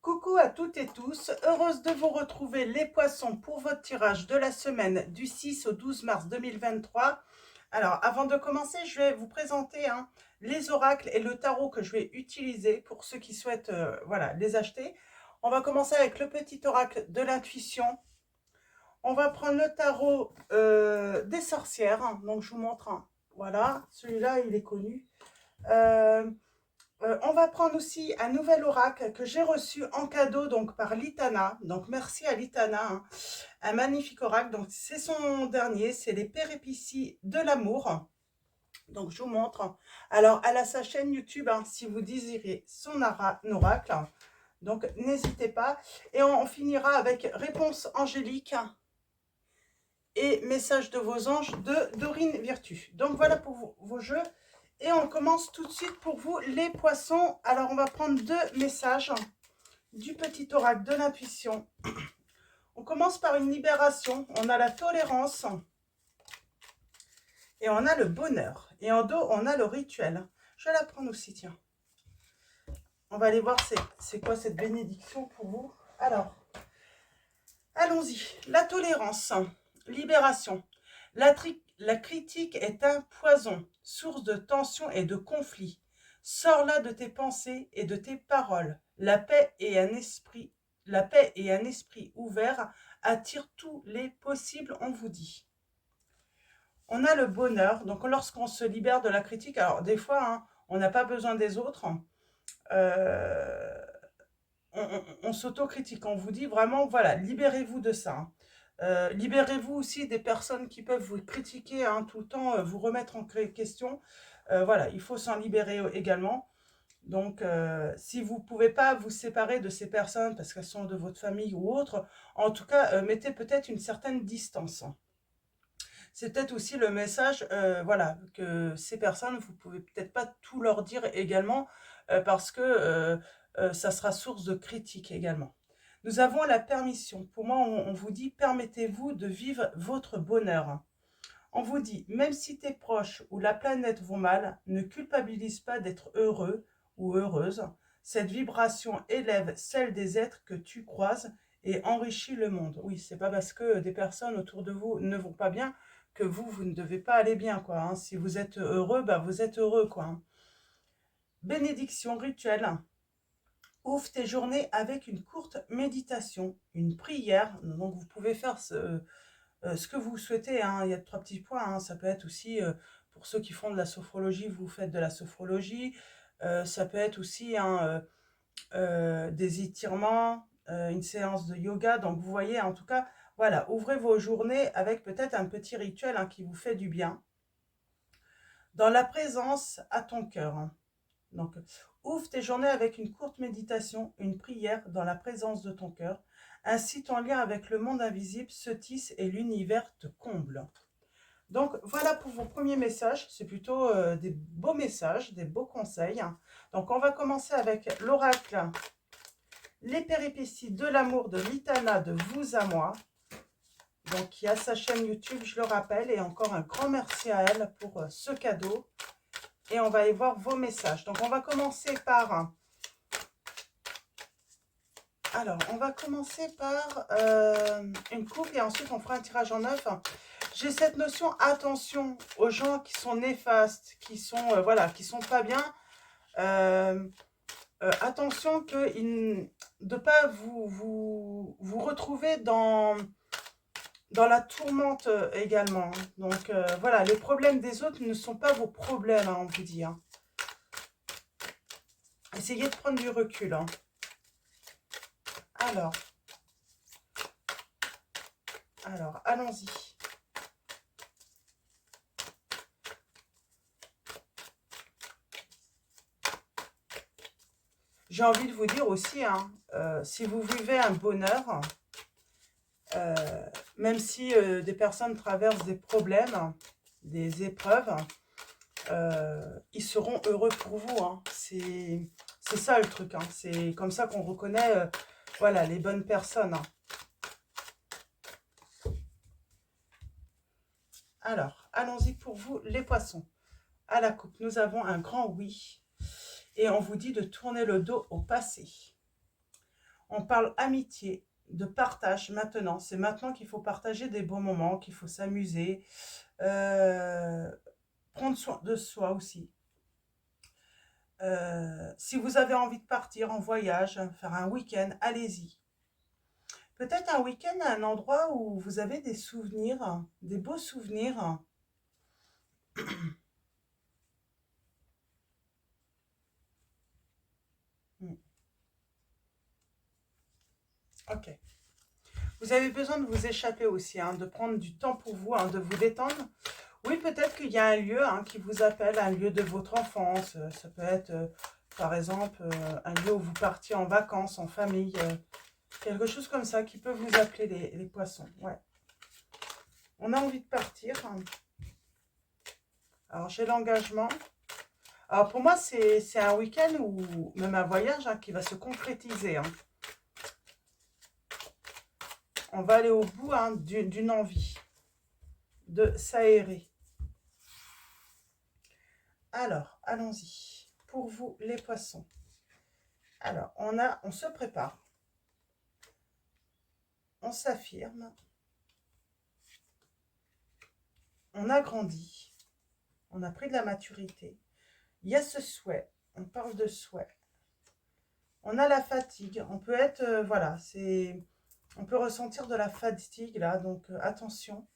Coucou à toutes et tous, heureuse de vous retrouver les poissons pour votre tirage de la semaine du 6 au 12 mars 2023. Alors avant de commencer, je vais vous présenter les oracles et le tarot que je vais utiliser pour ceux qui souhaitent voilà, les acheter. On va commencer avec le petit oracle de l'intuition. On va prendre le tarot des sorcières, donc je vous montre voilà, celui-là il est connu. Euh, on va prendre aussi un nouvel oracle que j'ai reçu en cadeau donc par Litana. Donc merci à Litana, un magnifique oracle. Donc c'est son dernier, c'est les péripéties de l'amour. Donc je vous montre. Alors elle a sa chaîne YouTube si vous désirez son oracle. Donc n'hésitez pas. Et on finira avec réponse angélique et message de vos anges de Dorine Virtue. Donc voilà pour vos jeux. Et on commence tout de suite pour vous les poissons. Alors on va prendre deux messages du petit oracle de l'intuition. On commence par une libération. On a la tolérance. Et on a le bonheur. Et en dos, on a le rituel. Je vais la prendre aussi, tiens. On va aller voir c'est quoi cette bénédiction pour vous. Alors, allons-y. La tolérance. Libération. La critique est un poison, source de tension et de conflit. Sors-la de tes pensées et de tes paroles. La paix et un esprit ouvert attirent tous les possibles, on vous dit. On a le bonheur, donc lorsqu'on se libère de la critique, alors des fois, on n'a pas besoin des autres, euh, on s'autocritique, on vous dit vraiment, voilà, libérez-vous de ça. Libérez-vous aussi des personnes qui peuvent vous critiquer tout le temps, vous remettre en question. Voilà, il faut s'en libérer également. Donc, si vous ne pouvez pas vous séparer de ces personnes parce qu'elles sont de votre famille ou autre, en tout cas, mettez peut-être une certaine distance. C'est peut-être aussi le message, voilà, que ces personnes, vous ne pouvez peut-être pas tout leur dire également parce que ça sera source de critique également. Nous avons la permission. Pour moi, on vous dit, permettez-vous de vivre votre bonheur. On vous dit, même si tes proches ou la planète vont mal, ne culpabilise pas d'être heureux ou heureuse. Cette vibration élève celle des êtres que tu croises et enrichit le monde. Oui, c'est pas parce que des personnes autour de vous ne vont pas bien que vous ne devez pas aller bien, quoi. Si vous êtes heureux, bah vous êtes heureux, quoi. Bénédiction rituelle. Ouvre tes journées avec une courte méditation, une prière. Donc vous pouvez faire ce que vous souhaitez. Il y a trois petits points. Ça peut être aussi, pour ceux qui font de la sophrologie, vous faites de la sophrologie. Ça peut être aussi des étirements, une séance de yoga. Donc vous voyez, en tout cas, voilà, ouvrez vos journées avec peut-être un petit rituel qui vous fait du bien. Dans la présence à ton cœur. Donc, ouvre tes journées avec une courte méditation, une prière dans la présence de ton cœur. Ainsi, ton lien avec le monde invisible se tisse et l'univers te comble. Donc, voilà pour vos premiers messages. C'est plutôt des beaux messages, des beaux conseils. Donc, on va commencer avec l'oracle Les péripéties de l'amour de Litana de Vous à moi. Donc, qui a sa chaîne YouTube, je le rappelle. Et encore un grand merci à elle pour ce cadeau. Et on va aller voir vos messages. Donc, on va commencer par... Alors, on va commencer par une coupe et ensuite on fera un tirage en neuf. J'ai cette notion, attention aux gens qui sont néfastes, qui sont, voilà, qui sont pas bien. Attention de ne pas vous retrouver dans la tourmente également. Donc, voilà, les problèmes des autres ne sont pas vos problèmes, on vous dit. Essayez de prendre du recul. Alors, allons-y. J'ai envie de vous dire aussi, si vous vivez un bonheur, même si des personnes traversent des problèmes, des épreuves, ils seront heureux pour vous. C'est ça le truc. C'est comme ça qu'on reconnaît voilà, les bonnes personnes. Alors, allons-y pour vous, les poissons. À la coupe, nous avons un grand oui. Et on vous dit de tourner le dos au passé. On parle amitié, de partage maintenant. C'est maintenant qu'il faut partager des bons moments, qu'il faut s'amuser, euh, prendre soin de soi aussi. Si vous avez envie de partir en voyage, faire un week-end, allez-y. Peut-être un week-end à un endroit où vous avez des souvenirs, des beaux souvenirs. Hmm. Ok. Vous avez besoin de vous échapper aussi, hein, de prendre du temps pour vous, hein, de vous détendre. Oui, peut-être qu'il y a un lieu, hein, qui vous appelle, un lieu de votre enfance. Ça peut être, par exemple, un lieu où vous partiez en vacances, en famille. Quelque chose comme ça qui peut vous appeler les poissons. Ouais. On a envie de partir, hein. Alors, j'ai l'engagement. Alors, pour moi, c'est un week-end ou même un voyage, hein, qui va se concrétiser, hein. On va aller au bout, hein, d'une envie de s'aérer. Alors, allons-y. Pour vous, les poissons. Alors, on se prépare. On s'affirme. On a grandi. On a pris de la maturité. Il y a ce souhait. On parle de souhait. On a la fatigue. On peut être, voilà, on peut ressentir de la fatigue là, donc attention.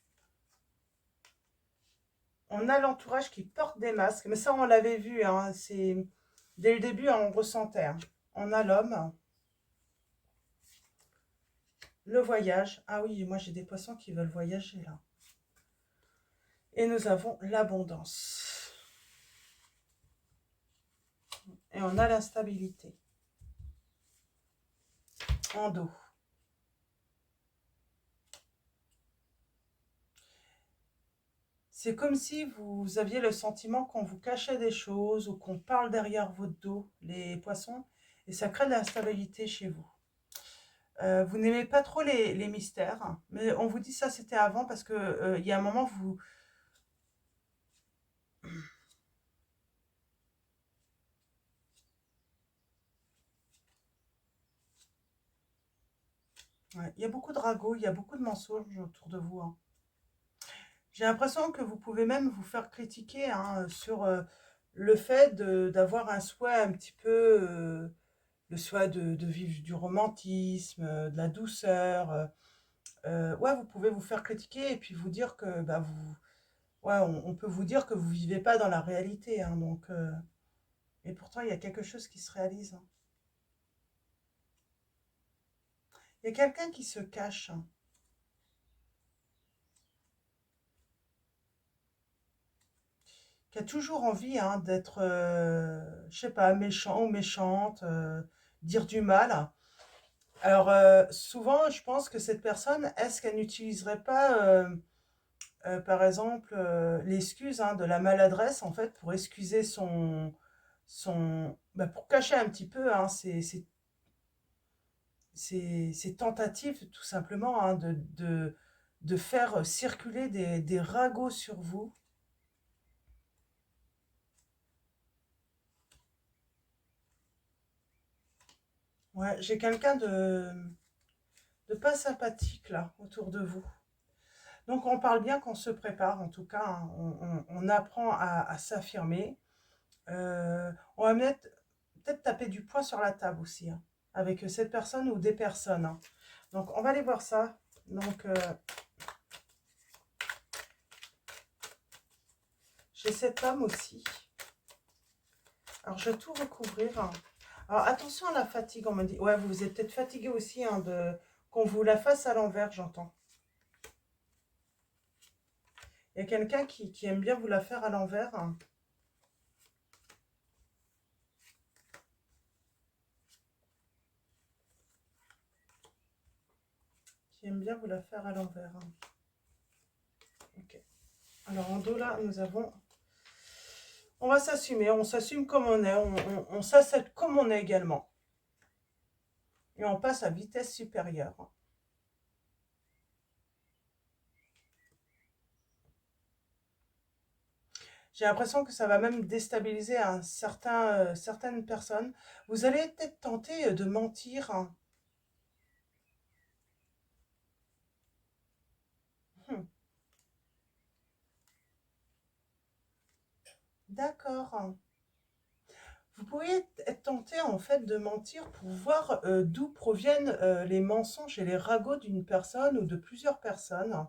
On a l'entourage qui porte des masques, mais ça on l'avait vu, hein, dès le début on ressentait, hein. On a l'homme, le voyage. Ah oui, moi j'ai des poissons qui veulent voyager là. Et nous avons l'abondance. Et on a la stabilité. En dos. C'est comme si vous aviez le sentiment qu'on vous cachait des choses ou qu'on parle derrière votre dos, les poissons, et ça crée de l'instabilité chez vous. Vous n'aimez pas trop les mystères, mais on vous dit ça c'était avant parce que il y a un moment vous... Ouais, il y a beaucoup de ragots, il y a beaucoup de mensonges autour de vous, hein. J'ai l'impression que vous pouvez même vous faire critiquer, hein, sur le fait d'avoir un souhait un petit peu, le souhait de vivre du romantisme, de la douceur. Ouais, vous pouvez vous faire critiquer et puis vous dire que bah, ouais, on peut vous dire que vous vivez pas dans la réalité, hein, donc, et pourtant il y a quelque chose qui se réalise, hein. Il y a quelqu'un qui se cache, hein, qui a toujours envie, hein, d'être, je sais pas, méchant ou méchante, dire du mal. Alors, souvent, je pense que cette personne, est-ce qu'elle n'utiliserait pas, par exemple, l'excuse, hein, de la maladresse, en fait, pour excuser bah, pour cacher un petit peu, hein, ses tentatives, tout simplement, hein, de faire circuler des ragots sur vous. Ouais, j'ai quelqu'un de pas sympathique, là, autour de vous. Donc, on parle bien qu'on se prépare, en tout cas, hein, on apprend à s'affirmer. On va peut-être taper du poing sur la table aussi, hein, avec cette personne ou des personnes, hein. Donc, on va aller voir ça. Donc, j'ai cet homme aussi. Alors, je vais tout recouvrir, hein. Alors, attention à la fatigue, on me dit. Ouais, vous êtes peut-être fatigué aussi, hein, qu'on vous la fasse à l'envers, j'entends. Il y a quelqu'un qui aime bien vous la faire à l'envers, hein. Qui aime bien vous la faire à l'envers, hein. Ok. Alors, en dos, là, nous avons... On va s'assumer, on s'assume comme on est, on s'accepte comme on est également. Et on passe à vitesse supérieure. J'ai l'impression que ça va même déstabiliser certaines personnes. Vous allez peut-être tenter de mentir, hein, D'accord. Vous pourriez être tenté en fait de mentir pour voir d'où proviennent les mensonges et les ragots d'une personne ou de plusieurs personnes.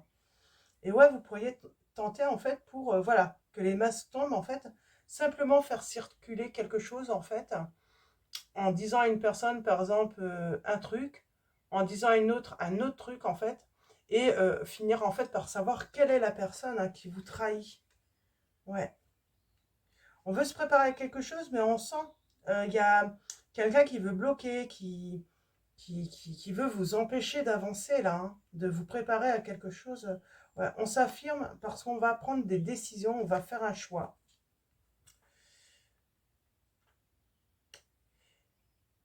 Et ouais, vous pourriez tenter en fait pour voilà que les masques tombent en fait, simplement faire circuler quelque chose en fait, en disant à une personne par exemple un truc, en disant à une autre un autre truc en fait, et finir en fait par savoir quelle est la personne hein, qui vous trahit. Ouais. On veut se préparer à quelque chose, mais on sent il y a quelqu'un qui veut bloquer, qui veut vous empêcher d'avancer là, hein, de vous préparer à quelque chose. Ouais, on s'affirme parce qu'on va prendre des décisions, on va faire un choix.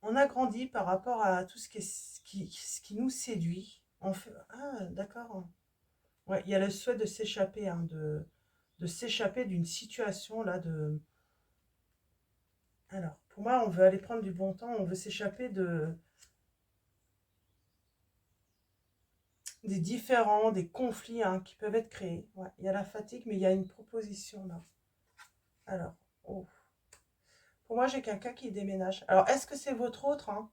On a grandi par rapport à tout ce ce qui nous séduit. On fait, ah, d'accord. Ouais, il y a le souhait de s'échapper, hein, de s'échapper d'une situation là de. Alors, pour moi, on veut aller prendre du bon temps, on veut s'échapper des différends, des conflits hein, qui peuvent être créés. Ouais, il y a la fatigue, mais il y a une proposition là. Alors, oh. Pour moi, j'ai quelqu'un qui déménage. Alors, est-ce que c'est votre autre hein?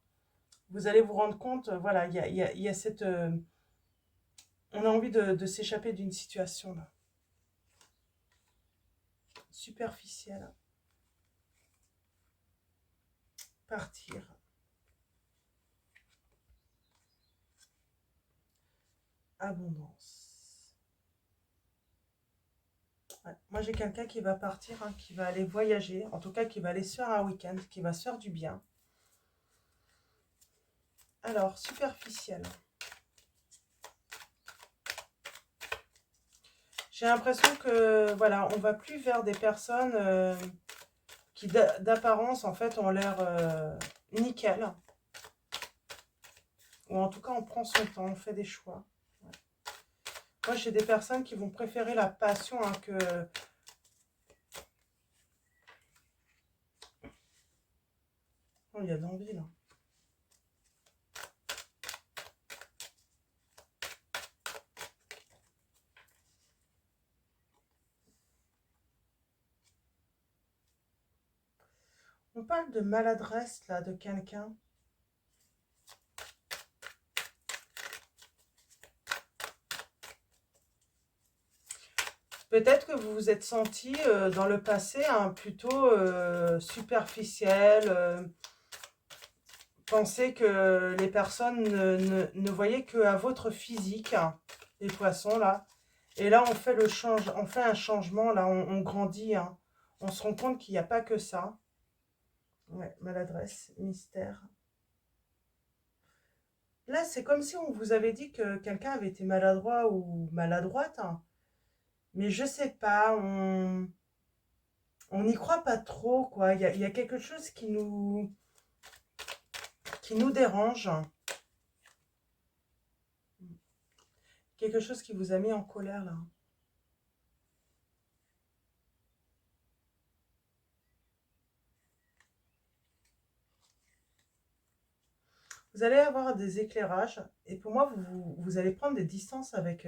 Vous allez vous rendre compte, voilà, il y a cette... on a envie de s'échapper d'une situation là. Superficielle. Partir. Abondance. Ouais. Moi, j'ai quelqu'un qui va partir, hein, qui va aller voyager, en tout cas qui va aller se faire un week-end, qui va se faire du bien. Alors, superficielle. J'ai l'impression que, voilà, on va plus vers des personnes qui, d'apparence, en fait, ont l'air nickel. Ou en tout cas, on prend son temps, on fait des choix. Ouais. Moi, j'ai des personnes qui vont préférer la passion hein, que... Oh, il y a de l'envie, là. On parle de maladresse, là, de quelqu'un. Peut-être que vous vous êtes senti dans le passé hein, plutôt superficiel, pensez que les personnes ne voyaient qu'à votre physique, hein, les poissons là. Et là, on fait on fait un changement, là, on grandit, hein. On se rend compte qu'il n'y a pas que ça. Ouais, maladresse, mystère. Là, c'est comme si on vous avait dit que quelqu'un avait été maladroit ou maladroite, hein. Mais je sais pas, on n'y croit pas trop, quoi. Il y a quelque chose qui nous dérange. Quelque chose qui vous a mis en colère, là. Vous allez avoir des éclairages. Et pour moi, vous allez prendre des distances avec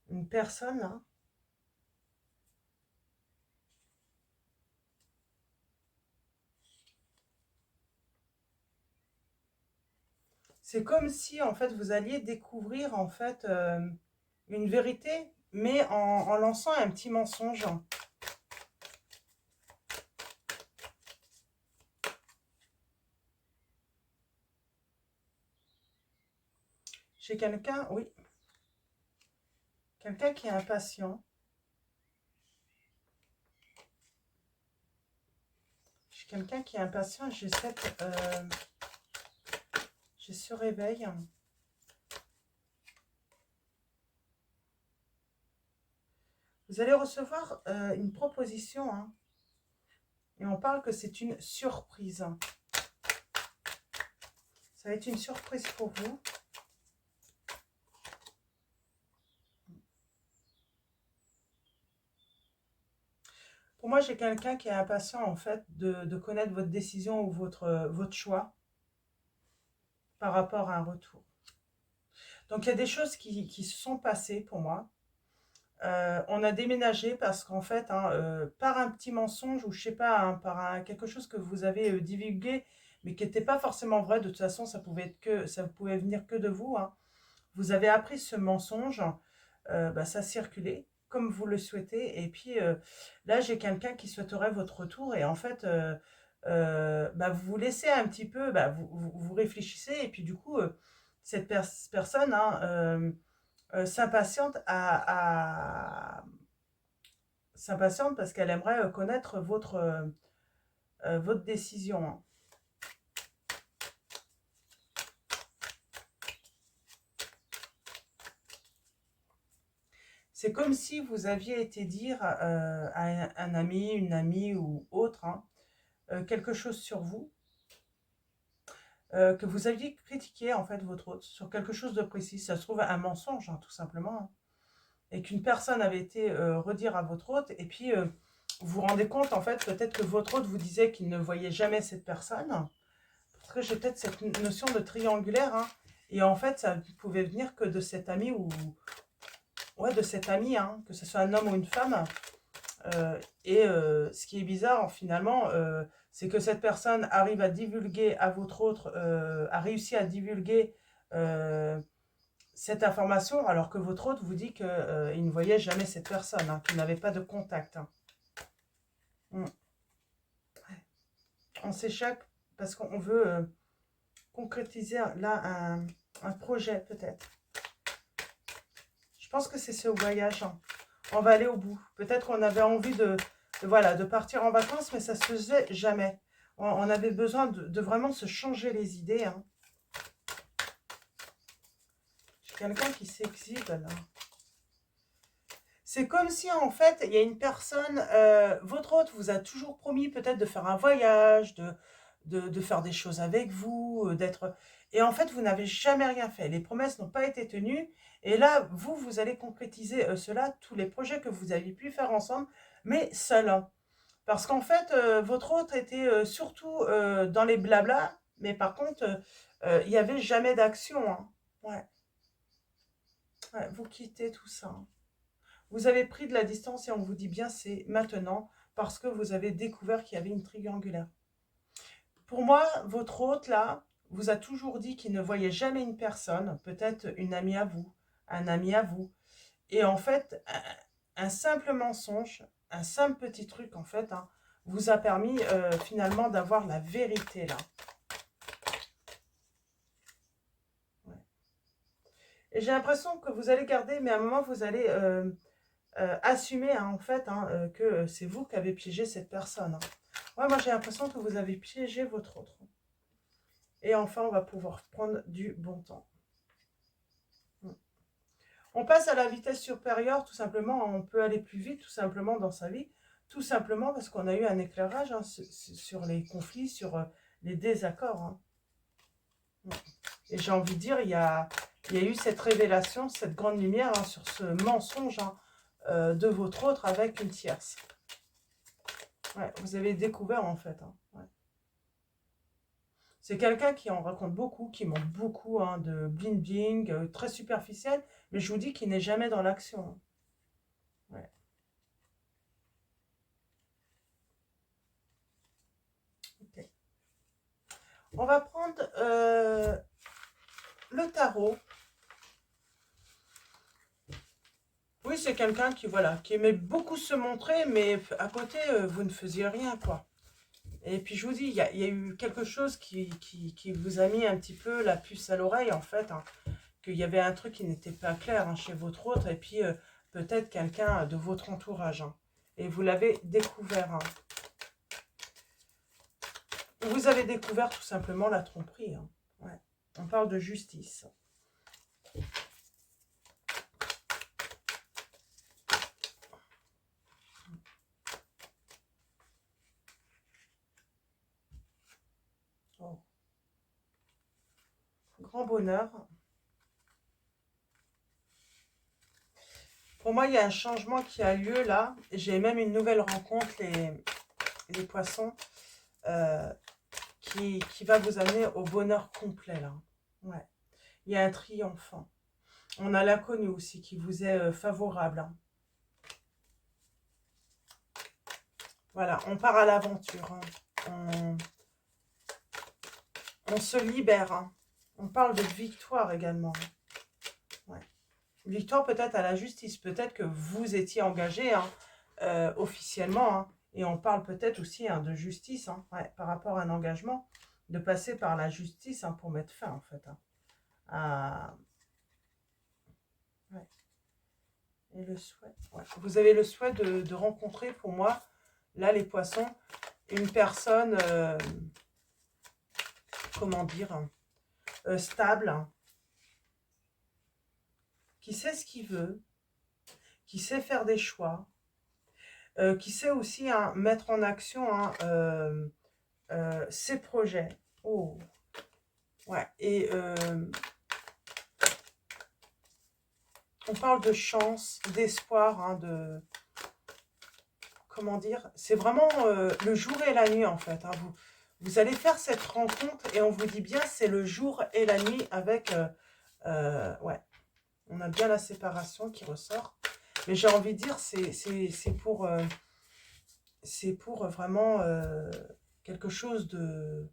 une personne, là. C'est comme si, en fait, vous alliez découvrir, en fait, une vérité, mais en lançant un petit mensonge. Chez quelqu'un, oui. Quelqu'un qui est impatient. Chez quelqu'un qui est impatient, j'ai ce réveil. Vous allez recevoir une proposition, hein, et on parle que c'est une surprise. Ça va être une surprise pour vous. Pour moi, j'ai quelqu'un qui est impatient, en fait, de connaître votre décision ou votre choix par rapport à un retour. Donc, il y a des choses qui se sont passées pour moi. On a déménagé parce qu'en fait, hein, par un petit mensonge ou je sais pas, hein, quelque chose que vous avez divulgué, mais qui n'était pas forcément vrai, de toute façon, ça pouvait venir que de vous, hein. Vous avez appris ce mensonge, bah, ça circulait comme vous le souhaitez. Et puis là, j'ai quelqu'un qui souhaiterait votre retour. Et en fait, bah, vous vous laissez un petit peu, bah, vous réfléchissez. Et puis du coup, cette personne, hein, s'impatiente s'impatiente parce qu'elle aimerait connaître votre décision, hein. C'est comme si vous aviez été dire à un ami, une amie ou autre, hein, quelque chose sur vous, que vous aviez critiqué en fait votre autre, sur quelque chose de précis. Ça se trouve un mensonge, hein, tout simplement, hein. Et qu'une personne avait été redire à votre hôte, et puis vous vous rendez compte, en fait, peut-être que votre hôte vous disait qu'il ne voyait jamais cette personne, parce que j'ai peut-être cette notion de triangulaire, hein, et en fait, ça pouvait venir que de cet ami, ou ouais, de cet ami, hein, que ce soit un homme ou une femme. Et ce qui est bizarre, finalement, c'est que cette personne arrive à divulguer à votre autre, a réussi à divulguer euh, cette information, alors que votre hôte vous dit qu'il ne voyait jamais cette personne, hein, qu'il n'avait pas de contact, hein. Mm. On s'échappe parce qu'on veut concrétiser là un projet, peut-être. Je pense que c'est ce voyage, hein. On va aller au bout. Peut-être qu'on avait envie voilà, de partir en vacances, mais ça se faisait jamais. On avait besoin de vraiment se changer les idées, hein. J'ai quelqu'un qui s'exhibe là. C'est comme si, en fait, il y a une personne, votre hôte vous a toujours promis peut-être de faire un voyage, de faire des choses avec vous, d'être... Et en fait, vous n'avez jamais rien fait. Les promesses n'ont pas été tenues. Et là, vous allez concrétiser cela, tous les projets que vous aviez pu faire ensemble, mais seul, hein. Parce qu'en fait, votre hôte était surtout dans les blablas, mais par contre, il n'y avait jamais d'action, hein. Ouais, ouais, vous quittez tout ça, hein. Vous avez pris de la distance et on vous dit bien c'est maintenant parce que vous avez découvert qu'il y avait une triangulaire. Pour moi, votre hôte là vous a toujours dit qu'il ne voyait jamais une personne, peut-être une amie à vous, un ami à vous. Et en fait, un simple mensonge, un simple petit truc en fait, hein, vous a permis finalement d'avoir la vérité là. Ouais. Et j'ai l'impression que vous allez garder, mais à un moment vous allez assumer, hein, en fait, hein, que c'est vous qui avez piégé cette personne, hein. Ouais, moi j'ai l'impression que vous avez piégé votre autre. Et enfin, on va pouvoir prendre du bon temps. On passe à la vitesse supérieure, tout simplement. On peut aller plus vite, tout simplement, dans sa vie. Tout simplement parce qu'on a eu un éclairage, hein, sur les conflits, sur les désaccords, hein. Et j'ai envie de dire, il y a eu cette révélation, cette grande lumière, hein, sur ce mensonge, hein, de votre autre avec une tierce. Ouais, vous avez découvert en fait, hein. Ouais. C'est quelqu'un qui en raconte beaucoup, qui montre beaucoup, hein, de bling-bling, très superficiel, mais je vous dis qu'il n'est jamais dans l'action, hein. Ouais. Ok. On va prendre le tarot. Oui, c'est quelqu'un qui, voilà, qui aimait beaucoup se montrer, mais à côté, vous ne faisiez rien, quoi. Et puis je vous dis, il y a eu quelque chose qui vous a mis un petit peu la puce à l'oreille, en fait, hein, qu'il y avait un truc qui n'était pas clair, hein, chez votre autre, et puis peut-être quelqu'un de votre entourage, hein. Et vous l'avez découvert, hein. Vous avez découvert tout simplement la tromperie, hein. Ouais. On parle de justice. Oh. Grand bonheur. Pour moi, il y a un changement qui a lieu là. J'ai même une nouvelle rencontre, les poissons, euh, qui va vous amener au bonheur complet là. Ouais. Il y a un triomphe, hein. On a l'inconnu aussi qui vous est favorable, hein. Voilà, on part à l'aventure. On se libère. Hein. On parle de victoire également. Ouais. Victoire peut-être à la justice. Peut-être que vous étiez engagé hein, officiellement. Hein, et on parle peut-être aussi hein, de justice hein, ouais, par rapport à un engagement. De passer par la justice hein, pour mettre fin en fait. Hein, à... ouais. Et le souhait. Ouais. Vous avez le souhait de rencontrer pour moi, là les poissons, une personne, comment dire, stable, qui sait ce qu'il veut, qui sait faire des choix, qui sait aussi hein, mettre en action hein, ses projets. Oh, ouais. Et on parle de chance, d'espoir, hein, de... Comment dire? C'est vraiment le jour et la nuit, en fait. Hein. Vous allez faire cette rencontre et on vous dit bien, c'est le jour et la nuit avec... ouais, on a bien la séparation qui ressort. Mais j'ai envie de dire, c'est pour vraiment quelque chose de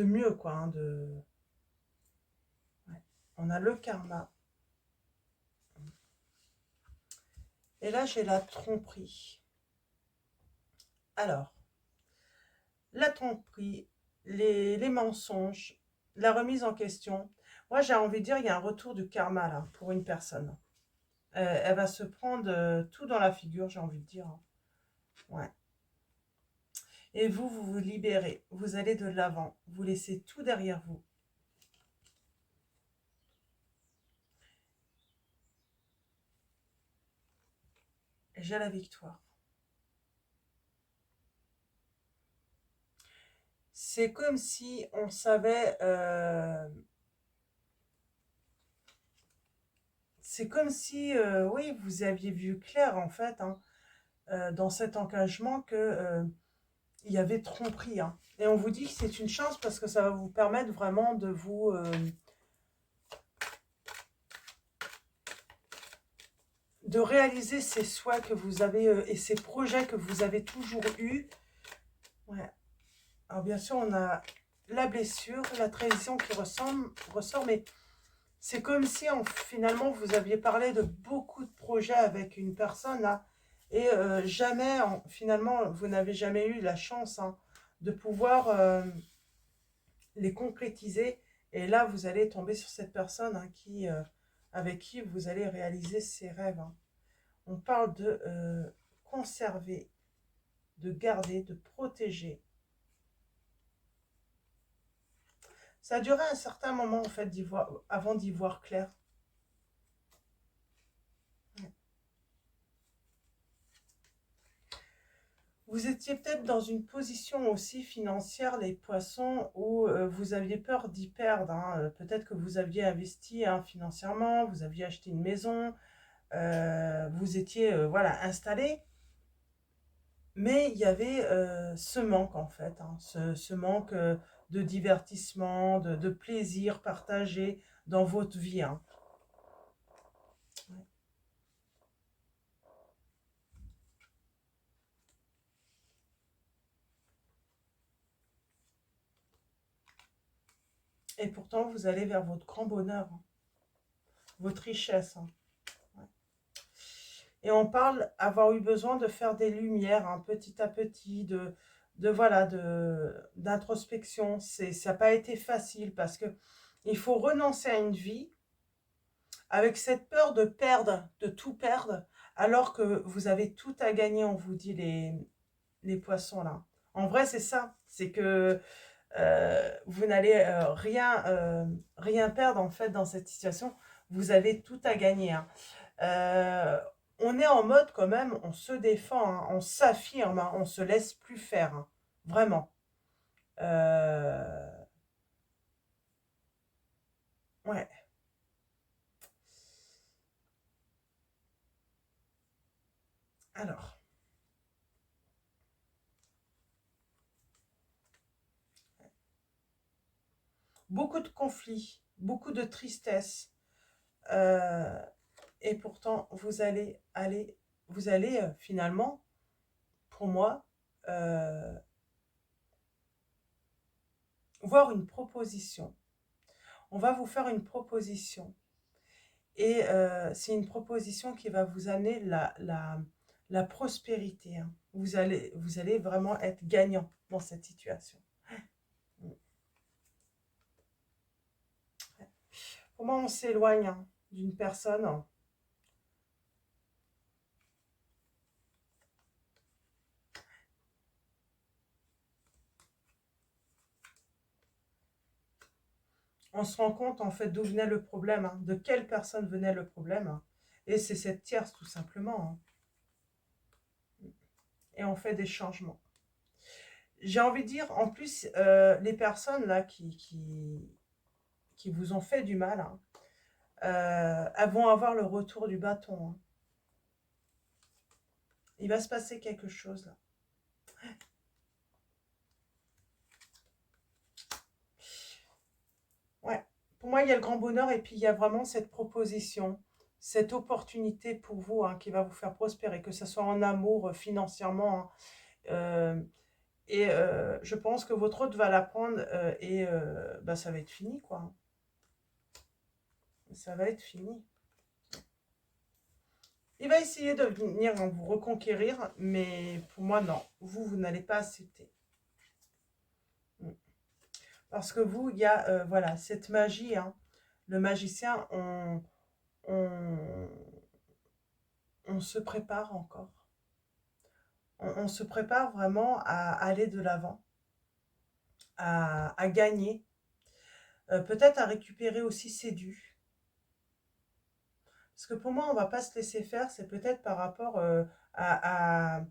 mieux, quoi. Hein, ouais. On a le karma. Et là, j'ai la tromperie. Alors, la tromperie, les mensonges, la remise en question. Moi, j'ai envie de dire, il y a un retour du karma, là, pour une personne. Elle va se prendre tout dans la figure, j'ai envie de dire. Hein. Ouais. Et vous vous libérez. Vous allez de l'avant. Vous laissez tout derrière vous. Et j'ai la victoire. C'est comme si on savait... c'est comme si, oui, vous aviez vu clair, en fait, hein, dans cet engagement que il y avait tromperie. Hein. Et on vous dit que c'est une chance parce que ça va vous permettre vraiment de vous... de réaliser ces souhaits que vous avez et ces projets que vous avez toujours eus. Ouais. Alors bien sûr, on a la blessure, la trahison qui ressort, mais c'est comme si finalement vous aviez parlé de beaucoup de projets avec une personne là, et jamais, finalement, vous n'avez jamais eu la chance hein, de pouvoir les concrétiser. Et là, vous allez tomber sur cette personne hein, avec qui vous allez réaliser ses rêves. Hein. On parle de conserver, de garder, de protéger. Ça a duré un certain moment, en fait, avant d'y voir clair. Vous étiez peut-être dans une position aussi financière, les poissons, où vous aviez peur d'y perdre. Hein. Peut-être que vous aviez investi hein, financièrement, vous aviez acheté une maison, vous étiez voilà, installé. Mais il y avait ce manque, en fait, hein, ce manque de divertissement, de plaisir partagé dans votre vie. Hein. Ouais. Et pourtant, vous allez vers votre grand bonheur, hein, votre richesse. Hein. Ouais. Et on parle avoir eu besoin de faire des lumières hein, petit à petit, voilà, d'introspection. Ça n'a pas été facile parce que il faut renoncer à une vie avec cette peur de perdre, de tout perdre, alors que vous avez tout à gagner, on vous dit les poissons là. En vrai, c'est ça. C'est que vous n'allez rien perdre en fait dans cette situation. Vous avez tout à gagner. Hein. Euh, on est en mode quand même, on se défend, hein, on s'affirme, hein, on se laisse plus faire. Hein, vraiment. Euh, ouais. Alors, beaucoup de conflits, beaucoup de tristesse. Euh, et pourtant, vous allez finalement pour moi, euh, voir une proposition. On va vous faire une proposition. Et c'est une proposition qui va vous amener la prospérité, hein. Vous allez vraiment être gagnant dans cette situation. Comment on s'éloigne, hein, d'une personne, hein? On se rend compte en fait d'où venait le problème, hein, de quelle personne venait le problème, hein. Et c'est cette tierce tout simplement, hein. Et on fait des changements. J'ai envie de dire, en plus, les personnes là qui vous ont fait du mal, hein, elles vont avoir le retour du bâton, hein. Il va se passer quelque chose là. Ouais. Pour moi, il y a le grand bonheur et puis il y a vraiment cette proposition, cette opportunité pour vous, hein, qui va vous faire prospérer, que ce soit en amour, financièrement, hein. Euh, et je pense que votre hôte va la prendre et bah, ça va être fini, quoi. Ça va être fini. Il va essayer de venir, hein, vous reconquérir, mais pour moi, non. Vous n'allez pas accepter. Parce que vous, il y a voilà, cette magie, hein. Le magicien, on, on se prépare encore. On se prépare vraiment à aller de l'avant, à gagner, peut-être à récupérer aussi ses dus. Parce que pour moi, on ne va pas se laisser faire, c'est peut-être par rapport à, à,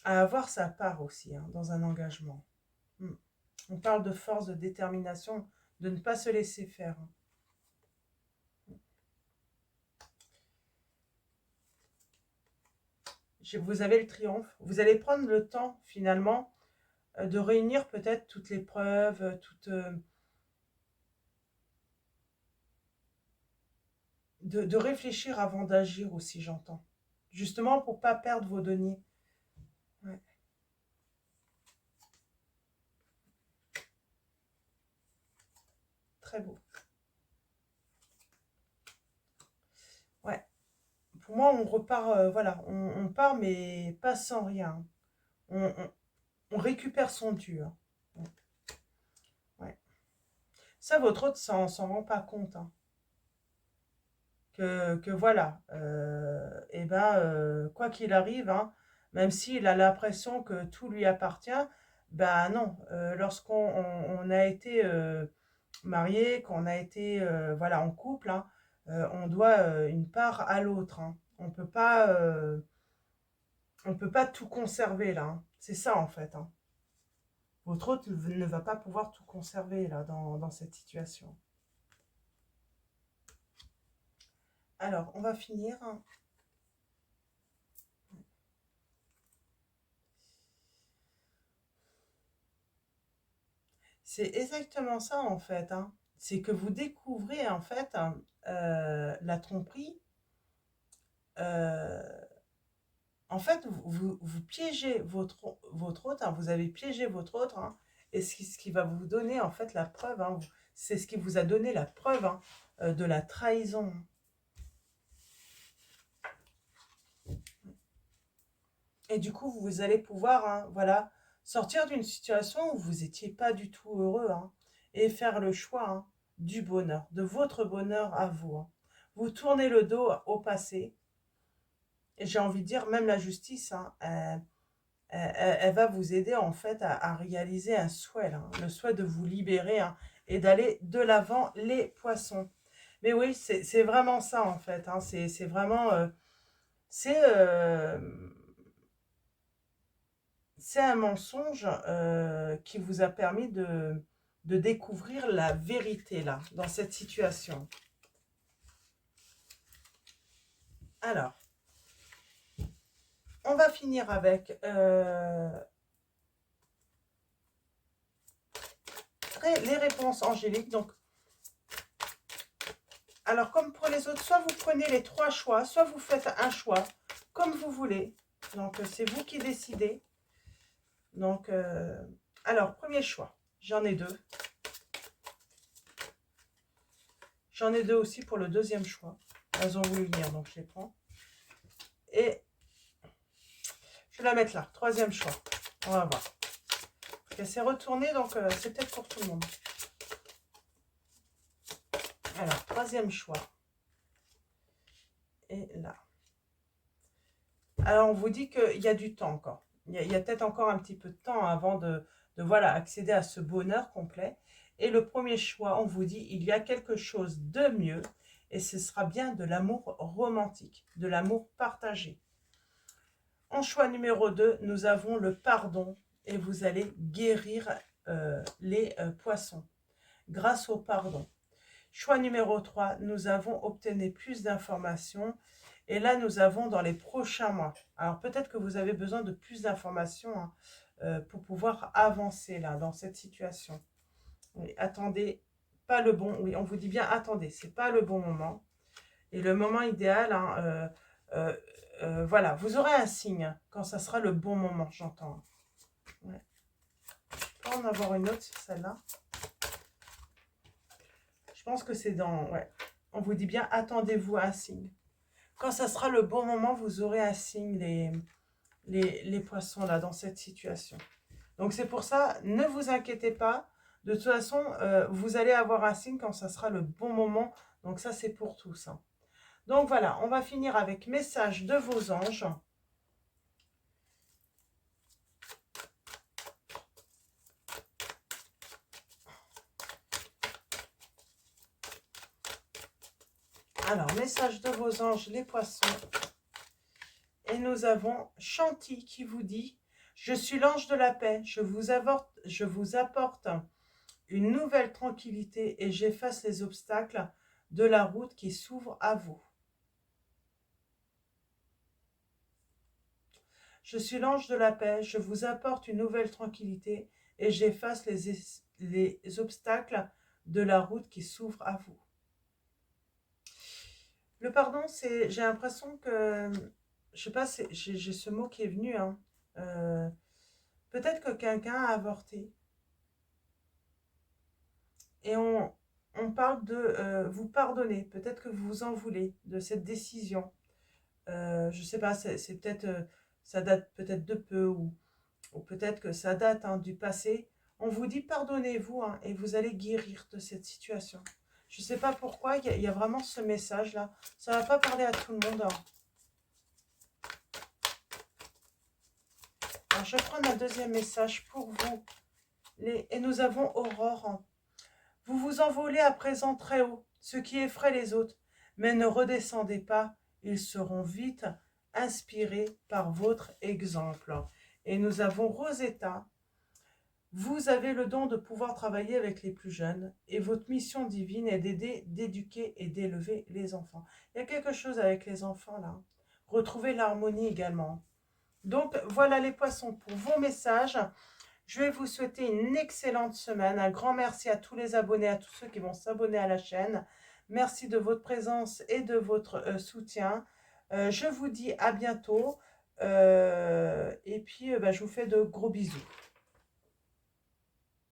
à avoir sa part aussi, hein, dans un engagement. Hmm. On parle de force, de détermination, de ne pas se laisser faire, hein. Vous avez le triomphe. Vous allez prendre le temps, finalement, de réunir peut-être toutes les preuves, de réfléchir avant d'agir aussi, j'entends. Justement, pour ne pas perdre vos deniers. Ouais, très beau. Ouais. Pour moi, on repart, voilà, on part, mais pas sans rien. On récupère son dû, hein. Ouais. Ça, votre hôte s'en rend pas compte, hein. Que voilà, et ben, quoi qu'il arrive, hein, même s'il a l'impression que tout lui appartient, ben non, lorsqu'on on a été marié, qu'on a été voilà, en couple, hein, on doit une part à l'autre, hein. On peut pas tout conserver là, hein. C'est ça en fait, hein. Votre hôte ne va pas pouvoir tout conserver là dans cette situation. Alors, on va finir, hein. C'est exactement ça en fait, hein. C'est que vous découvrez en fait, hein, la tromperie. euh, En fait, vous piégez votre hôte, hein, vous avez piégé votre hôte, hein, et ce qui va vous donner en fait la preuve, hein, c'est ce qui vous a donné la preuve, hein, de la trahison. Et du coup, vous allez pouvoir, hein, voilà, sortir d'une situation où vous n'étiez pas du tout heureux, hein, et faire le choix, hein, du bonheur, de votre bonheur à vous, hein. Vous tournez le dos au passé, et j'ai envie de dire, même la justice, hein, elle va vous aider en fait à réaliser un souhait, là, hein, le souhait de vous libérer, hein, et d'aller de l'avant, les poissons. Mais oui, c'est vraiment ça en fait, hein, c'est vraiment... c'est euh, c'est un mensonge qui vous a permis de découvrir la vérité là, dans cette situation. Alors, on va finir avec les réponses angéliques. Donc, alors comme pour les autres, soit vous prenez les 3 choix, soit vous faites un choix, comme vous voulez. Donc, c'est vous qui décidez. Donc, alors, premier choix. J'en ai deux. J'en ai deux aussi pour le deuxième choix. Elles ont voulu venir, donc je les prends. Et je vais la mettre là. Troisième choix. On va voir. Elle s'est retournée, donc c'est peut-être pour tout le monde. Alors, troisième choix. Et là. Alors, on vous dit qu'il y a du temps encore. Il y a peut-être encore un petit peu de temps avant de voilà, accéder à ce bonheur complet. Et le premier choix, on vous dit, il y a quelque chose de mieux. Et ce sera bien de l'amour romantique, de l'amour partagé. En choix numéro 2, nous avons le pardon. Et vous allez guérir les poissons grâce au pardon. Choix numéro 3, nous avons obtenu plus d'informations. Et là, nous avons dans les prochains mois. Alors, peut-être que vous avez besoin de plus d'informations pour pouvoir avancer là, dans cette situation. Oui, attendez, pas le bon... Oui, on vous dit bien, attendez, c'est pas le bon moment. Et le moment idéal, hein, voilà, vous aurez un signe quand ça sera le bon moment, j'entends. Ouais. Je peux en avoir une autre sur celle-là. Je pense que c'est dans... Ouais. On vous dit bien, attendez-vous à un signe. Quand ça sera le bon moment, vous aurez un signe, les poissons, là, dans cette situation. Donc, c'est pour ça, ne vous inquiétez pas. De toute façon, vous allez avoir un signe quand ça sera le bon moment. Donc, ça, c'est pour tous. Hein. Donc, voilà, on va finir avec message de vos anges. Alors, message de vos anges, les poissons. Et nous avons Chanty qui vous dit « Je suis l'ange de la paix, je vous apporte une nouvelle tranquillité et j'efface les obstacles de la route qui s'ouvre à vous. » Je suis l'ange de la paix, je vous apporte une nouvelle tranquillité et j'efface les obstacles de la route qui s'ouvre à vous. Le pardon, c'est, j'ai l'impression que, je sais pas, j'ai ce mot qui est venu, hein. Peut-être que quelqu'un a avorté. Et on parle de vous pardonner. Peut-être que vous en voulez de cette décision. Je sais pas, c'est peut-être, ça date peut-être de peu ou peut-être que ça date hein, du passé. On vous dit pardonnez-vous hein, et vous allez guérir de cette situation. Je ne sais pas pourquoi, il y a vraiment ce message-là. Ça ne va pas parler à tout le monde. Hein. Alors, je vais prendre un deuxième message pour vous. Et nous avons Aurore. Vous vous envolez à présent très haut, ce qui effraie les autres. Mais ne redescendez pas, ils seront vite inspirés par votre exemple. Et nous avons Rosetta. Vous avez le don de pouvoir travailler avec les plus jeunes et votre mission divine est d'aider, d'éduquer et d'élever les enfants. Il y a quelque chose avec les enfants là. Retrouver l'harmonie également. Donc voilà les poissons pour vos messages. Je vais vous souhaiter une excellente semaine. Un grand merci à tous les abonnés, à tous ceux qui vont s'abonner à la chaîne. Merci de votre présence et de votre soutien. Je vous dis à bientôt. Et puis je vous fais de gros bisous.